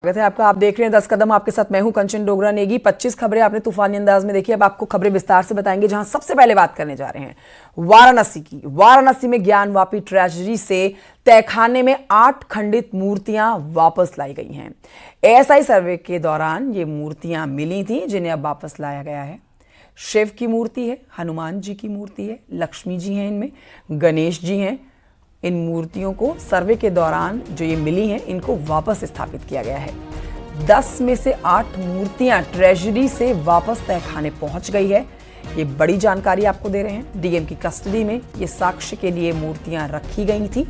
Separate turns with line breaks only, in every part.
स्वागत है आपका। आप देख रहे हैं 10 कदम, आपके साथ मैं हूं कंचन डोगरा नेगी। 25 खबरें आपने तूफानी अंदाज में देखी। अब आपको खबरें विस्तार से बताएंगे, जहां सबसे पहले बात करने जा रहे हैं वाराणसी की। वाराणसी में ज्ञानवापी ट्रेजरी से तहखाने में 8 खंडित मूर्तियां वापस लाई गई हैं। एएसआई सर्वे के दौरान ये मूर्तियां मिली थी, जिन्हें अब वापस लाया गया है। शिव की मूर्ति है, हनुमान जी की मूर्ति है, लक्ष्मी जी हैं, इनमें गणेश जी हैं। इन मूर्तियों को सर्वे के दौरान जो ये मिली हैं, इनको वापस स्थापित किया गया है। 10 में से 8 मूर्तियां ट्रेजरी से वापस तहखाने पहुंच गई है। ये बड़ी जानकारी आपको दे रहे हैं। डीएम की कस्टडी में ये साक्ष्य के लिए मूर्तियां रखी गई थी।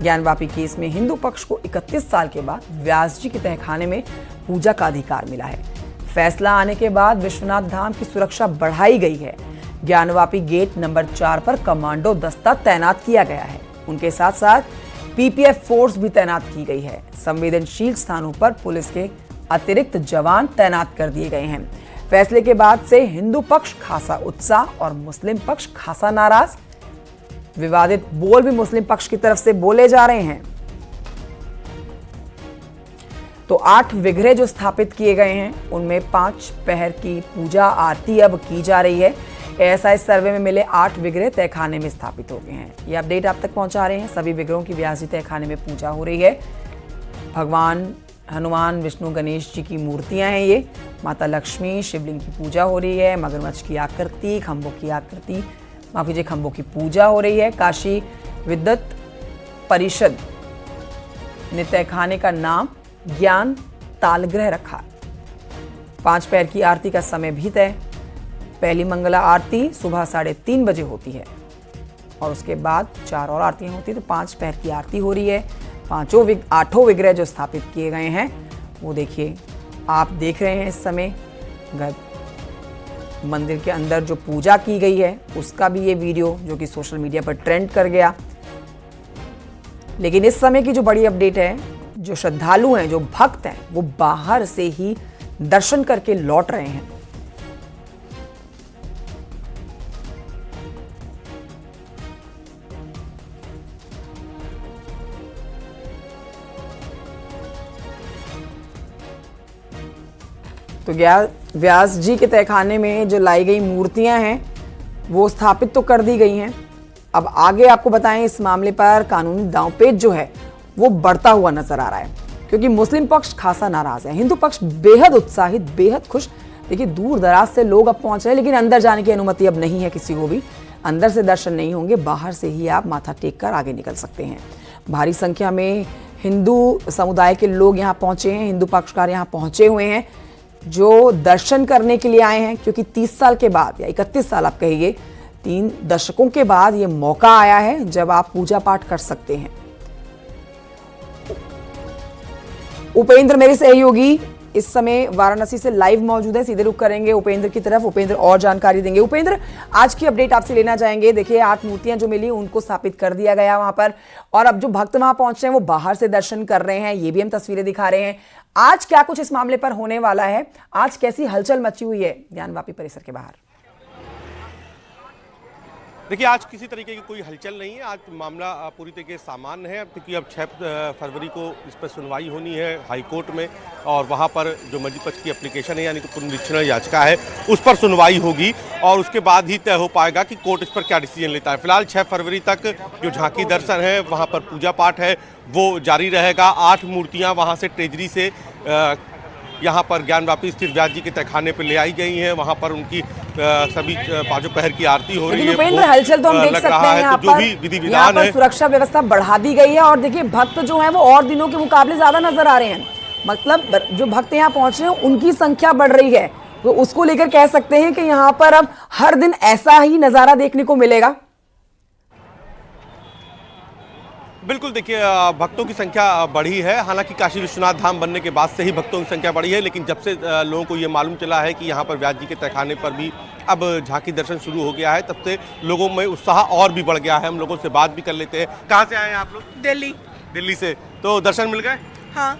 ज्ञानवापी केस में हिंदू पक्ष को 31 साल के बाद व्यास जी के तहखाने में पूजा का अधिकार मिला है। फैसला आने के बाद विश्वनाथ धाम की सुरक्षा बढ़ाई गई है। ज्ञानवापी गेट नंबर 4 पर कमांडो दस्ता तैनात किया गया है। उनके साथ साथ पीपीएफ फोर्स भी तैनात की गई है। संवेदनशील स्थानों पर पुलिस के अतिरिक्त जवान तैनात कर दिए गए हैं। फैसले के बाद से हिंदू पक्ष खासा उत्साह और मुस्लिम पक्ष खासा नाराज। विवादित बोल भी मुस्लिम पक्ष की तरफ से बोले जा रहे हैं। तो 8 विग्रह जो स्थापित किए गए हैं, उनमें 5 पहर की पूजा आरती अब की जा रही है। एएसआई सर्वे में मिले 8 विग्रह तहखाने में स्थापित हो गए हैं। ये अपडेट आप तक पहुंचा रहे हैं। सभी विग्रहों की व्यास जी तहखाने में पूजा हो रही है। भगवान हनुमान, विष्णु, गणेश जी की मूर्तियां हैं। ये माता लक्ष्मी, शिवलिंग की पूजा हो रही है। मगरमच्छ की आकृति, खंभों की आकृति, माफ कीजिए, खंभों की पूजा हो रही है। काशी विद्युत परिषद ने तहखाने का नाम ज्ञान तालग्रह रखा। 5 पहर की आरती का समय भी तय। पहली मंगला आरती सुबह 3:30 बजे होती है और उसके बाद 4 और आरतियां होती है। तो 5 पहर की आरती हो रही है। 8 विग्रह जो स्थापित किए गए हैं, वो देखिए, आप देख रहे हैं इस समय। मंदिर के अंदर जो पूजा की गई है, उसका भी ये वीडियो जो कि सोशल मीडिया पर ट्रेंड कर गया। लेकिन इस समय की जो बड़ी अपडेट है, जो श्रद्धालु हैं, जो भक्त हैं, वो बाहर से ही दर्शन करके लौट रहे हैं। तो व्यास जी के तहखाने में जो लाई गई मूर्तियां हैं, वो स्थापित तो कर दी गई हैं। अब आगे आपको बताएं, इस मामले पर कानूनी दांवपेच जो है वो बढ़ता हुआ नजर आ रहा है, क्योंकि मुस्लिम पक्ष खासा नाराज है, हिंदू पक्ष बेहद उत्साहित, बेहद खुश। देखिए, दूर दराज से लोग अब पहुंच रहे हैं, लेकिन अंदर जाने की अनुमति अब नहीं है किसी को भी। अंदर से दर्शन नहीं होंगे, बाहर से ही आप माथा टेक कर आगे निकल सकते हैं। भारी संख्या में हिंदू समुदाय के लोग यहाँ पहुंचे हैं, हिंदू पक्षकार यहाँ पहुंचे हुए हैं, जो दर्शन करने के लिए आए हैं। क्योंकि 30 साल के बाद, या 31 साल आप कहिए, 3 दशकों के बाद ये मौका आया है जब आप पूजा पाठ कर सकते हैं। उपेंद्र मेरे सहयोगी इस समय वाराणसी से लाइव मौजूद है। सीधे रुख करेंगे उपेंद्र की तरफ। उपेंद्र और जानकारी देंगे। उपेंद्र, आज की अपडेट आपसे लेना चाहेंगे। देखिए, 8 मूर्तियां जो मिली, उनको स्थापित कर दिया गया वहां पर, और अब जो भक्त वहां पहुंच रहे हैं, वो बाहर से दर्शन कर रहे हैं। ये भी हम तस्वीरें दिखा रहे हैं। आज क्या कुछ इस मामले पर होने वाला है? आज कैसी हलचल मची हुई है ज्ञानवापी परिसर के बाहर?
देखिए, आज किसी तरीके की कोई हलचल नहीं है। आज मामला पूरी तरीके से सामान्य है, क्योंकि अब 6 फरवरी को इस पर सुनवाई होनी है हाई कोर्ट में, और वहां पर जो मजीद पक्ष की एप्लीकेशन है, यानी कि पुनरीक्षण याचिका है, उस पर सुनवाई होगी और उसके बाद ही तय हो पाएगा कि कोर्ट इस पर क्या डिसीजन लेता है। फिलहाल 6 फरवरी तक जो झांकी दर्शन है, वहाँ पर पूजा पाठ है, वो जारी रहेगा। 8 मूर्तियाँ वहाँ से ट्रेजरी से यहाँ पर ज्ञानवापी स्थित व्यास जी के तहखाने पर ले आई गई हैं। वहाँ पर उनकी सभी 5 पहर की आरती हो रही है।
उपेंद्र, हलचल तो हम देख सकते हैं। यहाँ
जो भी विधि विधान है,
सुरक्षा व्यवस्था बढ़ा दी गई है, और देखिए, भक्त जो है वो और दिनों के मुकाबले ज्यादा नजर आ रहे हैं। मतलब जो भक्त यहाँ पहुंच रहे हैं, उनकी संख्या बढ़ रही है। तो उसको लेकर कह सकते हैं कि यहाँ पर अब हर दिन ऐसा ही नजारा देखने को मिलेगा।
बिल्कुल, देखिए, भक्तों की संख्या बढ़ी है। हालांकि काशी विश्वनाथ धाम बनने के बाद से ही भक्तों की संख्या बढ़ी है, लेकिन जब से लोगों को ये मालूम चला है कि यहाँ पर व्यास जी के तहखाने पर भी अब झांकी दर्शन शुरू हो गया है, तब से लोगों में उत्साह और भी बढ़ गया है। हम लोगों से बात भी कर लेते हैं। कहाँ से आए हैं आप लोग? दिल्ली से। तो दर्शन मिल गए?
हाँ।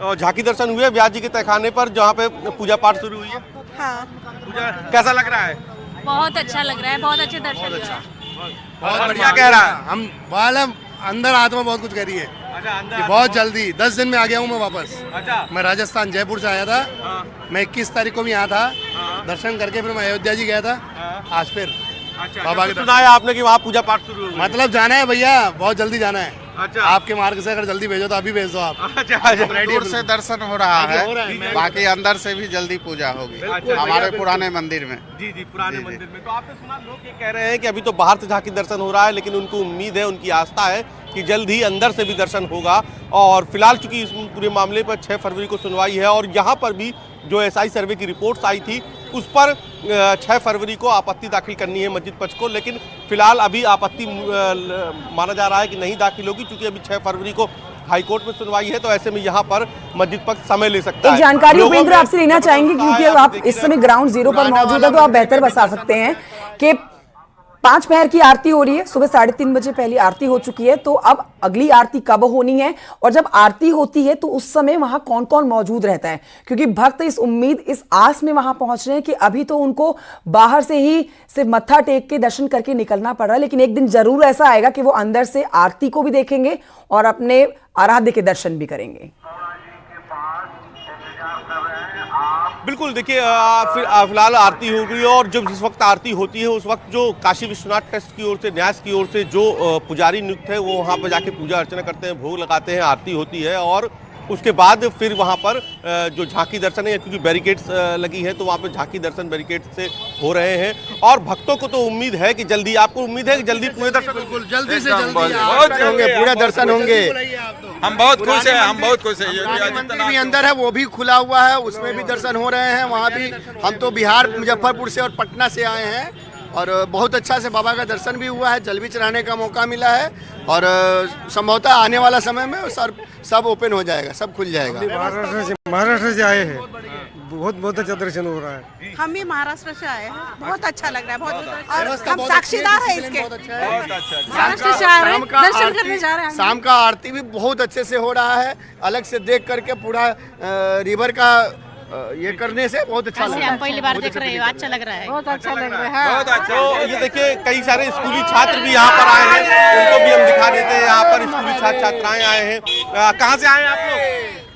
और झांकी दर्शन हुए व्यास जी के तहखाने पर, जहाँ पे पूजा पाठ शुरू हुई है?
हाँ।
पूजा कैसा लग रहा है?
बहुत अच्छा लग रहा है, बहुत अच्छे दर्शन।
बहुत बढ़िया कह रहा है।
हम अंदर आत्मा बहुत कुछ कह रही है।
अच्छा, अंदर
कि बहुत जल्दी 10 दिन में आ गया हूँ मैं वापस।
अच्छा,
मैं राजस्थान जयपुर से आया था।
हाँ,
मैं 21 तारीख को भी यहाँ था,
हाँ,
दर्शन करके फिर मैं अयोध्या जी गया था।
हाँ।
आज फिर
अच्छा,
बाबा के
सुना है आपने कि वहाँ पूजा पाठ शुरू हो गई।
मतलब जाना है भैया, बहुत जल्दी जाना है।
अच्छा,
आपके मार्ग से अगर जल्दी भेजो तो अभी भेज दो आप।
अच्छा, अच्छा,
दूर से दर्शन हो रहा
हो रहा है,
है, बाकी अंदर से भी जल्दी पूजा होगी
बिल्कुल,
हमारे
बिल्कुल।
पुराने मंदिर में।
जी जी, पुराने मंदिर में। तो आपने सुना, लोग ये कह रहे हैं कि अभी तो बाहर से झांकी दर्शन हो रहा है, लेकिन उनको उम्मीद है, उनकी आस्था है कि जल्द ही अंदर से भी दर्शन होगा। और फिलहाल चूंकि इस पूरे मामले पर 6 फरवरी को सुनवाई है और यहाँ पर भी जो एसआई सर्वे की रिपोर्ट्स आई थी उस पर 6 फरवरी को आपत्ति दाखिल करनी है मस्जिद पक्ष को, लेकिन फिलहाल अभी आपत्ति माना जा रहा है कि नहीं दाखिल होगी, क्योंकि अभी 6 फरवरी को हाईकोर्ट में सुनवाई है। तो ऐसे में यहाँ पर मस्जिद पक्ष समय ले सकता है।
एक जानकारी
लोगों
उपेंद्र
में
आपसे लेना
जबरदस्त
चाहेंगे,
उत्साह है,
क्योंकि आप
देखिए
इस समय ग्राउंड जीरो पर मौजूद है, तो आप बेहतर बता सकते हैं कि 5 पहर की आरती हो रही है, सुबह 3:30 बजे पहली आरती हो चुकी है, तो अब अगली आरती कब होनी है और जब आरती होती है तो उस समय वहां कौन कौन मौजूद रहता है? क्योंकि भक्त इस उम्मीद, इस आस में वहां पहुंच रहे हैं कि अभी तो उनको बाहर से ही सिर्फ मत्था टेक के दर्शन करके निकलना पड़ रहा है, लेकिन एक दिन जरूर ऐसा आएगा कि वो अंदर से आरती को भी देखेंगे और अपने आराध्य के दर्शन भी करेंगे।
बिल्कुल, देखिए फिलहाल आरती हो गई और जब जिस वक्त आरती होती है उस वक्त जो काशी विश्वनाथ ट्रस्ट की ओर से, न्यास की ओर से जो पुजारी नियुक्त है वो वहाँ पर जाके पूजा अर्चना करते हैं, भोग लगाते हैं, आरती होती है और उसके बाद फिर वहाँ पर जो झांकी दर्शन है, क्योंकि बैरिकेड्स लगी है तो वहाँ पर झांकी दर्शन बैरिकेड से हो रहे हैं और भक्तों को तो उम्मीद है कि जल्दी, आपको उम्मीद है कि जल्दी पूरे दर्शन
बिल्कुल जल्दी से
एकदम
जल्दी
बहुत
होंगे, पूरे दर्शन होंगे।
हम बहुत खुश हैं, हम बहुत खुश हैं।
मंदिर भी अंदर है, वो भी खुला हुआ है, उसमें भी दर्शन हो रहे हैं। वहाँ भी हम तो बिहार मुजफ्फरपुर से और पटना से आए हैं और बहुत अच्छा से बाबा का दर्शन भी हुआ है, जल भी चढ़ाने का मौका मिला है और संभवतः आने वाला समय में सब ओपन हो जाएगा, सब खुल जाएगा।
महाराष्ट्र से आए हैं, बहुत अच्छा दर्शन हो रहा है।
हम भी महाराष्ट्र से आए हैं, बहुत अच्छा लग रहा है, बहुत, और हम साक्षीदार हैं इसके। महाराष्ट्र से आ रहे हैं, दर्शन करने जा रहे हैं।
शाम का आरती भी बहुत अच्छे से हो रहा है, अलग से देख करके पूरा रिवर का ये करने से बहुत अच्छा लग रहा है।
पहली बार देख रहे हैं, अच्छा लग रहा है।
बहुत अच्छा लग रहा है।
तो ये देखिए कई सारे स्कूली छात्र भी यहाँ पर आए हैं, उनको भी हम दिखा देते हैं। यहाँ पर स्कूली छात्र छात्राएं आए हैं। कहाँ से आए हैं आप लोग?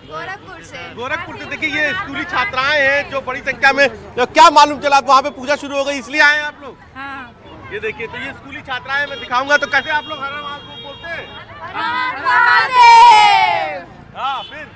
गोरखपुर से।
गोरखपुर से। देखिए ये स्कूली छात्राएं हैं जो बड़ी संख्या में, क्या मालूम चला वहाँ पे पूजा शुरू हो गई इसलिए आए हैं आप लोग?
हाँ।
ये देखिए, तो ये स्कूली छात्राएं मैं दिखाऊंगा। तो कैसे आप लोग हर हर महादेव बोलते हैं? हाँ, फिर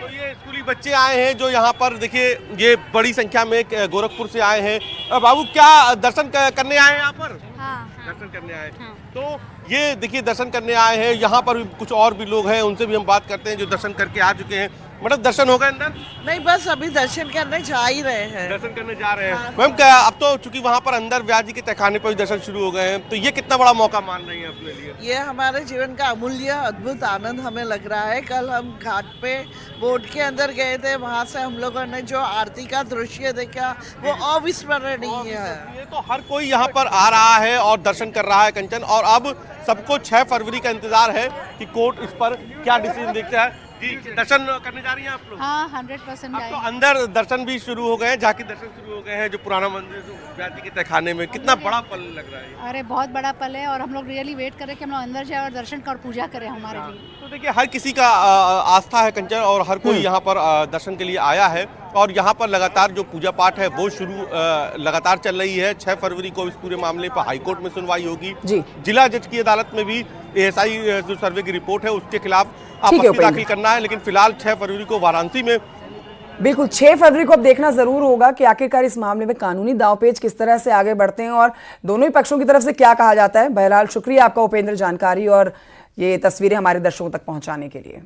तो ये स्कूली बच्चे आए हैं जो यहाँ पर, देखिए ये बड़ी संख्या में गोरखपुर से आए हैं। बाबू क्या दर्शन करने आए हैं यहाँ पर?
हाँ।
दर्शन करने आए। तो ये देखिए दर्शन करने आए हैं, यहाँ पर भी कुछ और भी लोग हैं, उनसे भी हम बात करते हैं जो दर्शन करके आ चुके हैं। मतलब दर्शन हो गए अंदर?
नहीं, बस अभी दर्शन करने जा ही रहे हैं।
दर्शन करने जा रहे हैं। मैम क्या अब तो चूंकि वहाँ पर अंदर व्यास जी के तहखाने पर भी दर्शन शुरू हो गए हैं, तो ये कितना बड़ा मौका मान रही हैं अपने लिए?
ये हमारे जीवन का अमूल्य अद्भुत आनंद हमें लग रहा है। कल हम घाट पे बोट के अंदर गए थे, वहाँ से हम लोगों ने जो आरती का दृश्य देखा वो अविस्मरणीय है।
ये तो हर कोई यहाँ पर आ रहा है और दर्शन कर रहा है कंचन, और अब सबको 6 फरवरी का इंतजार है कि कोर्ट इस पर क्या डिसीजन देखता है। जी, दर्शन करने जा रही हैं आप लोग?
हाँ, 100%
अब तो अंदर दर्शन भी शुरू हो गए हैं, झांकी दर्शन शुरू हो गए हैं जो पुराना मंदिर जो व्यास जी के तहखाने में। कितना बड़ा पल लग रहा है?
अरे बहुत बड़ा पल है और हम लोग रियली वेट करें कि हम लोग अंदर जाए और दर्शन कर पूजा करें हमारे लिए।
तो देखिए हर किसी का आस्था है कंचन और हर कोई यहाँ पर दर्शन के लिए आया है और यहाँ पर लगातार जो पूजा पाठ है वो शुरू लगातार चल रही है। 6 फरवरी को इस पूरे मामले पर हाईकोर्ट में सुनवाई होगी।
जी।
जिला जज की अदालत में भी एएसआई जो सर्वे की रिपोर्ट है उसके खिलाफ
ठीक है,
आपत्ति दाखिल करना है, लेकिन फिलहाल 6 फरवरी को वाराणसी में
बिल्कुल 6 फरवरी को अब देखना जरूर होगा कि आखिरकार इस मामले में कानूनी दांवपेच किस तरह से आगे बढ़ते हैं और दोनों ही पक्षों की तरफ से क्या कहा जाता है। बहरहाल शुक्रिया आपका उपेंद्र, जानकारी और ये तस्वीरें हमारे दर्शकों तक पहुंचाने के लिए।